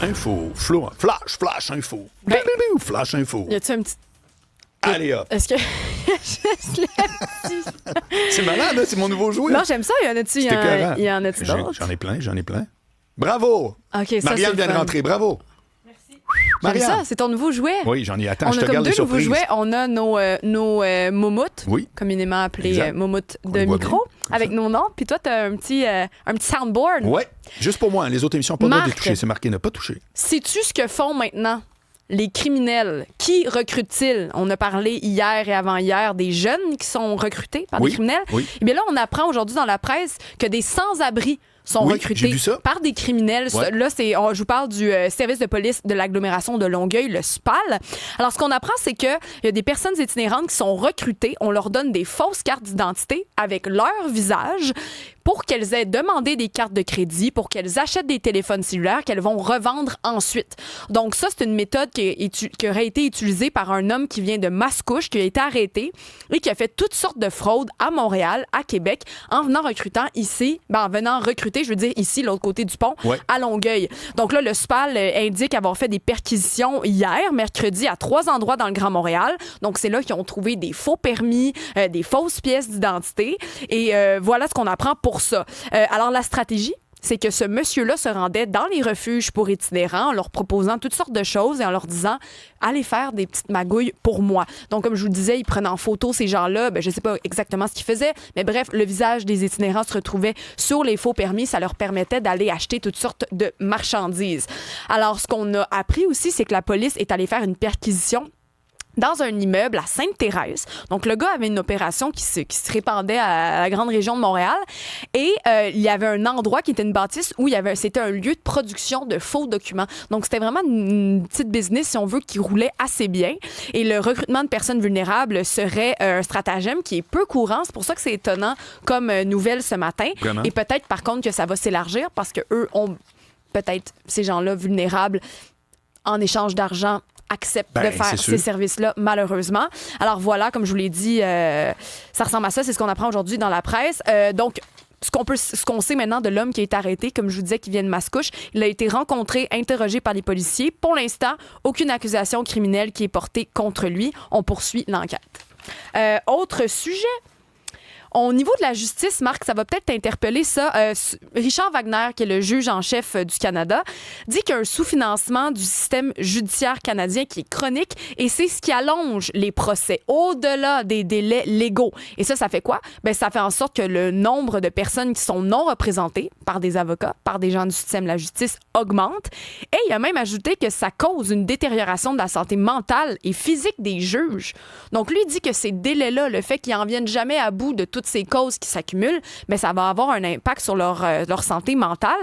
Info. Flash info. Flash info. Y a-tu un petit... Allez hop. Est-ce que... je l'ai dit. C'est malade, hein? C'est mon nouveau jouet. Non, j'aime ça. Il y en a-tu? Il y en a-tu d'autres? J'en ai plein. Bravo! OK, ça, Marianne vient de rentrer, bravo! J'aime ça, c'est ton nouveau jouet. Oui, j'en ai. Attends, on je a te comme garde deux les nouveaux surprises. jouets. On a nos momoutes, Oui. communément appelés Exact. momoutes On de les voit micro, bien, comme avec ça. nos noms. Puis toi, tu as un petit soundboard. Oui, juste pour moi. Les autres émissions, pas le droit de les Marc. toucher. C'est marqué ne pas toucher. Sais-tu ce que font maintenant les criminels? Qui recrutent-ils? On a parlé hier et avant-hier des jeunes qui sont recrutés par Oui, des criminels. oui. Et bien là, on apprend aujourd'hui dans la presse que des sans-abri sont Oui, recrutés j'ai vu ça. par des criminels. Ouais. Là, je vous parle du service de police de l'agglomération de Longueuil, le SPAL. Alors, ce qu'on apprend, c'est qu'il y a des personnes itinérantes qui sont recrutées. On leur donne des fausses cartes d'identité avec leur visage pour qu'elles aient demandé des cartes de crédit, pour qu'elles achètent des téléphones cellulaires qu'elles vont revendre ensuite. Donc ça, c'est une méthode qui aurait été utilisée par un homme qui vient de Mascouche, qui a été arrêté et qui a fait toutes sortes de fraudes à Montréal, à Québec, en venant recruter, je veux dire ici, l'autre côté du pont, Ouais. à Longueuil. Donc là, le SPAL indique avoir fait des perquisitions hier, mercredi, à 3 endroits dans le Grand Montréal. Donc c'est là qu'ils ont trouvé des faux permis, des fausses pièces d'identité. Et voilà ce qu'on apprend pour ça. Alors, la stratégie, c'est que ce monsieur-là se rendait dans les refuges pour itinérants en leur proposant toutes sortes de choses et en leur disant « Allez faire des petites magouilles pour moi ». Donc, comme je vous le disais, ils prenaient en photo ces gens-là. Je ne sais pas exactement ce qu'ils faisaient, mais bref, le visage des itinérants se retrouvait sur les faux permis. Ça leur permettait d'aller acheter toutes sortes de marchandises. Alors, ce qu'on a appris aussi, c'est que la police est allée faire une perquisition dans un immeuble à Sainte-Thérèse. Donc, le gars avait une opération qui se répandait à la grande région de Montréal. Et il y avait un endroit qui était une bâtisse où c'était un lieu de production de faux documents. Donc, c'était vraiment une petite business, si on veut, qui roulait assez bien. Et le recrutement de personnes vulnérables serait un stratagème qui est peu courant. C'est pour ça que c'est étonnant comme nouvelle ce matin. Vraiment? Et peut-être, par contre, que ça va s'élargir parce qu'eux ont peut-être ces gens-là vulnérables en échange d'argent acceptent de faire ces services-là, malheureusement. Alors voilà, comme je vous l'ai dit, ça ressemble à ça. C'est ce qu'on apprend aujourd'hui dans la presse. Donc, ce qu'on sait maintenant de l'homme qui a été arrêté, comme je vous disais, qui vient de Mascouche, il a été rencontré, interrogé par les policiers. Pour l'instant, aucune accusation criminelle qui est portée contre lui. On poursuit l'enquête. Autre sujet. Au niveau de la justice, Marc, ça va peut-être t'interpeller, ça. Richard Wagner, qui est le juge en chef du Canada, dit qu'il y a un sous-financement du système judiciaire canadien qui est chronique et c'est ce qui allonge les procès au-delà des délais légaux. Et ça fait quoi? Ça fait en sorte que le nombre de personnes qui sont non représentées par des avocats, par des gens du système de la justice augmente. Et il a même ajouté que ça cause une détérioration de la santé mentale et physique des juges. Donc, lui dit que ces délais-là, le fait qu'ils n'en viennent jamais à bout de toutes ces causes qui s'accumulent, mais ça va avoir un impact sur leur santé mentale.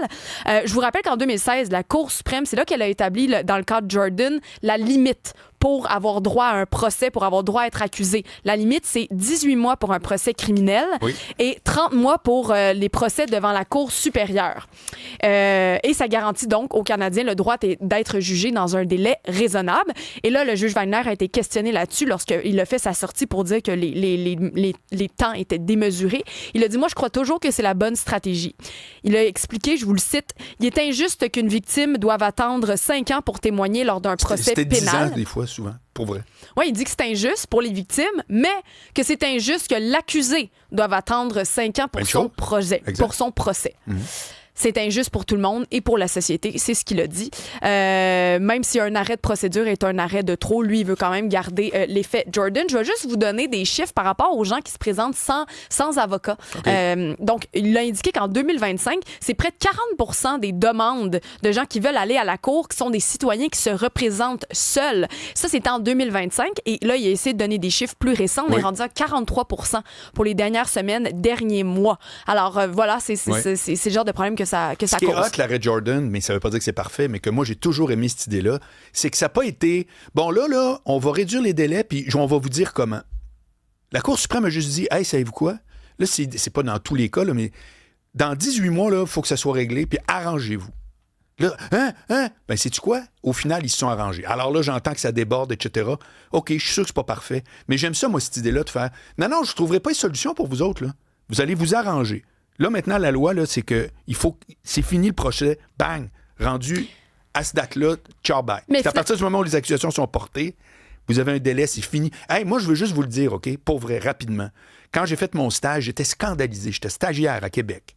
Je vous rappelle qu'en 2016, la Cour suprême, c'est là qu'elle a établi, dans le cas de Jordan, la limite pour avoir droit à un procès, pour avoir droit à être accusé. La limite, c'est 18 mois pour un procès criminel et 30 mois pour les procès devant la Cour supérieure. Et ça garantit donc aux Canadiens le droit d'être jugé dans un délai raisonnable. Et là, le juge Wagner a été questionné là-dessus lorsqu'il a fait sa sortie pour dire que les temps étaient démesurés. Il a dit « Moi, je crois toujours que c'est la bonne stratégie. » Il a expliqué, je vous le cite, « Il est injuste qu'une victime doive attendre 5 ans pour témoigner lors d'un procès pénal. » C'était 10 ans, des fois, souvent, pour vrai. Oui, il dit que c'est injuste pour les victimes, mais que c'est injuste que l'accusé doive attendre 5 ans pour son procès. C'est injuste pour tout le monde et pour la société. C'est ce qu'il a dit. Même si un arrêt de procédure est un arrêt de trop, lui, il veut quand même garder l'effet Jordan. Je vais juste vous donner des chiffres par rapport aux gens qui se présentent sans avocat. Okay. Donc, il a indiqué qu'en 2025, c'est près de 40% des demandes de gens qui veulent aller à la cour qui sont des citoyens qui se représentent seuls. Ça, c'était en 2025. Et là, il a essayé de donner des chiffres plus récents. On est rendu à 43% pour les dernières semaines, derniers mois. Alors, voilà, c'est le genre de problème que ça cause. Ce qui est hot, l'arrêt Jordan, mais ça veut pas dire que c'est parfait, mais que moi, j'ai toujours aimé cette idée-là, c'est que ça n'a pas été... Bon, là, on va réduire les délais, puis on va vous dire comment. La Cour suprême a juste dit, « Hey, savez-vous quoi? » Là, c'est pas dans tous les cas, là, mais dans 18 mois, il faut que ça soit réglé, puis arrangez-vous. Là, ben, sais-tu quoi? Au final, ils se sont arrangés. Alors là, j'entends que ça déborde, etc. OK, je suis sûr que c'est pas parfait, mais j'aime ça, moi, cette idée-là de faire, « Non, je trouverai pas une solution pour vous autres, là. Vous allez vous arranger. » Là, maintenant, la loi, là, c'est que c'est fini le procès. Bang! Rendu à cette date-là, ciao, bye. Mais c'est à partir du moment où les accusations sont portées, vous avez un délai, c'est fini. Hey, moi, je veux juste vous le dire, OK, pour vrai, rapidement. Quand j'ai fait mon stage, j'étais scandalisé. J'étais stagiaire à Québec.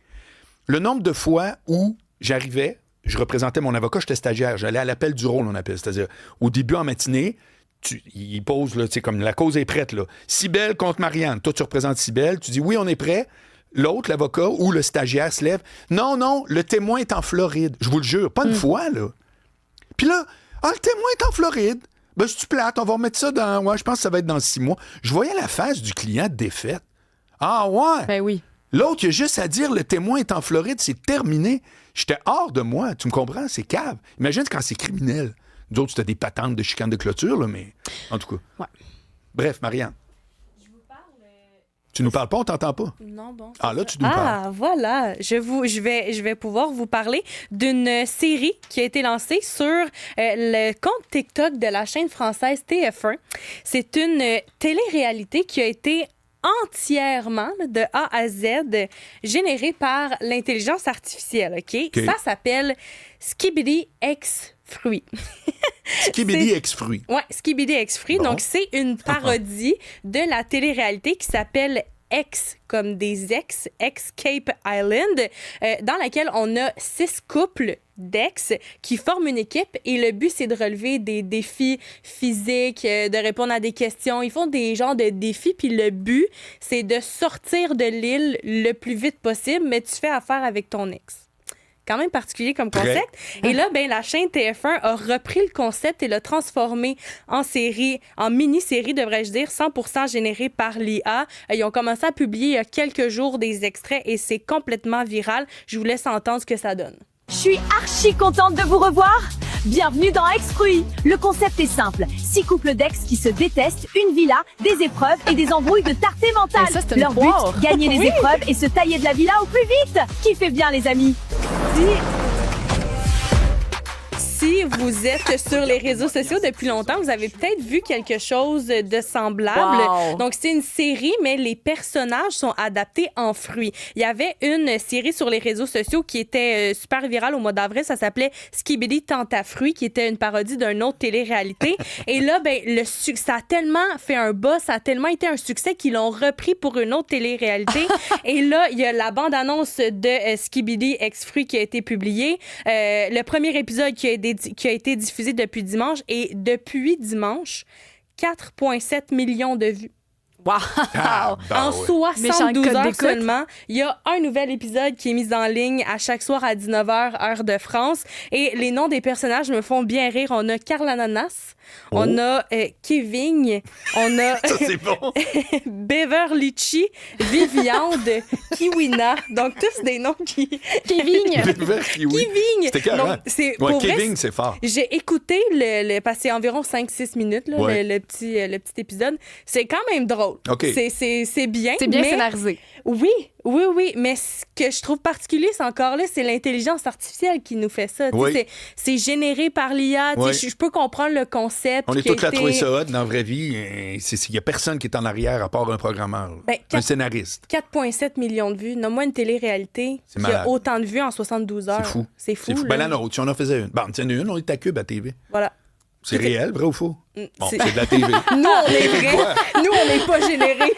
Le nombre de fois où j'arrivais, je représentais mon avocat, j'étais stagiaire. J'allais à l'appel du rôle, on appelle. C'est-à-dire, au début, en matinée, il pose, là, comme la cause est prête. Là. Cybèle contre Marianne. Toi, tu représentes Cybèle. Tu dis, oui, on est prêt. L'autre, l'avocat ou le stagiaire se lève. Non, le témoin est en Floride. Je vous le jure, pas une fois, là. Puis là, le témoin est en Floride. Ben, c'est-tu plate? On va remettre ça dans... Ouais, je pense que ça va être dans 6 mois. Je voyais la face du client défaite. Ah ouais? Ben oui. L'autre, il a juste à dire, le témoin est en Floride, c'est terminé. J'étais hors de moi. Tu me comprends? C'est cave. Imagine quand c'est criminel. Nous autres, c'était des patentes de chicane de clôture, là, mais en tout cas. Ouais. Bref, Marianne. Tu nous parles pas, on t'entend pas. Non, bon. Ah, là, tu nous parles. Ah, voilà. Je vais pouvoir vous parler d'une série qui a été lancée sur le compte TikTok de la chaîne française TF1. C'est une télé-réalité qui a été entièrement, de A à Z, générée par l'intelligence artificielle, OK? Ça s'appelle Skibidi X Fruit. Skibidi X Fruit. Oui, Skibidi X Fruit. Bon. Donc, c'est une parodie de la télé-réalité qui s'appelle X, comme des ex, Escape Island, dans laquelle on a 6 couples d'ex qui forment une équipe et le but, c'est de relever des défis physiques, de répondre à des questions. Ils font des genres de défis, puis le but, c'est de sortir de l'île le plus vite possible, mais tu fais affaire avec ton ex. Quand même particulier comme concept. Et là, ben, la chaîne TF1 a repris le concept et l'a transformé en série, en mini-série, devrais-je dire, 100% générée par l'IA. Ils ont commencé à publier il y a quelques jours des extraits et c'est complètement viral. Je vous laisse entendre ce que ça donne. Je suis archi contente de vous revoir. Bienvenue dans Ex-Fruit. Le concept est simple. 6 couples d'ex qui se détestent, une villa, des épreuves et des embrouilles de tarté mentale. Leur but, gagner les épreuves et se tailler de la villa au plus vite. Kiffez bien, les amis. Si vous êtes sur les réseaux sociaux depuis longtemps, vous avez peut-être vu quelque chose de semblable. Wow. Donc, c'est une série, mais les personnages sont adaptés en fruits. Il y avait une série sur les réseaux sociaux qui était super virale au mois d'avril. Ça s'appelait Skibidi Tente à fruits, qui était une parodie d'une autre télé-réalité. Et là, ben, ça a tellement fait un buzz, ça a tellement été un succès qu'ils l'ont repris pour une autre télé-réalité. Et là, il y a la bande-annonce de Skibidi X Fruits qui a été publiée. Le premier épisode qui a été diffusé depuis dimanche et depuis dimanche, 4,7 millions de vues. Wow! En 72 heures seulement, il y a un nouvel épisode qui est mis en ligne à chaque soir à 19h, heure de France. Et les noms des personnages me font bien rire. On a Karl Ananas, on a Kevin, on a Beverly Chi, Viviande, Kiwina. Donc, tous des noms qui... Kevin! Kevin! C'était carrément. Kevin, c'est fort. J'ai écouté parce que c'est environ 5-6 minutes, là, le petit épisode. C'est quand même drôle. Okay. C'est bien. C'est bien scénarisé. Oui. Mais ce que je trouve particulier, c'est encore là, c'est l'intelligence artificielle qui nous fait ça. Oui. C'est généré par l'IA. Oui. Je peux comprendre le concept. On est tous là à trouver ça hot dans la vraie vie. Il n'y a personne qui est en arrière à part un programmeur, un scénariste. 4,7 millions de vues. Nomme-moi une télé-réalité qui a autant de vues en 72 heures. C'est fou. Ben, la nôtre, si on en faisait une. Bon, tiens, on est à Cube à TV. Voilà. C'est réel, vrai ou faux? Bon, c'est de la TV. Nous, on est vrai. Nous, on n'est pas générés.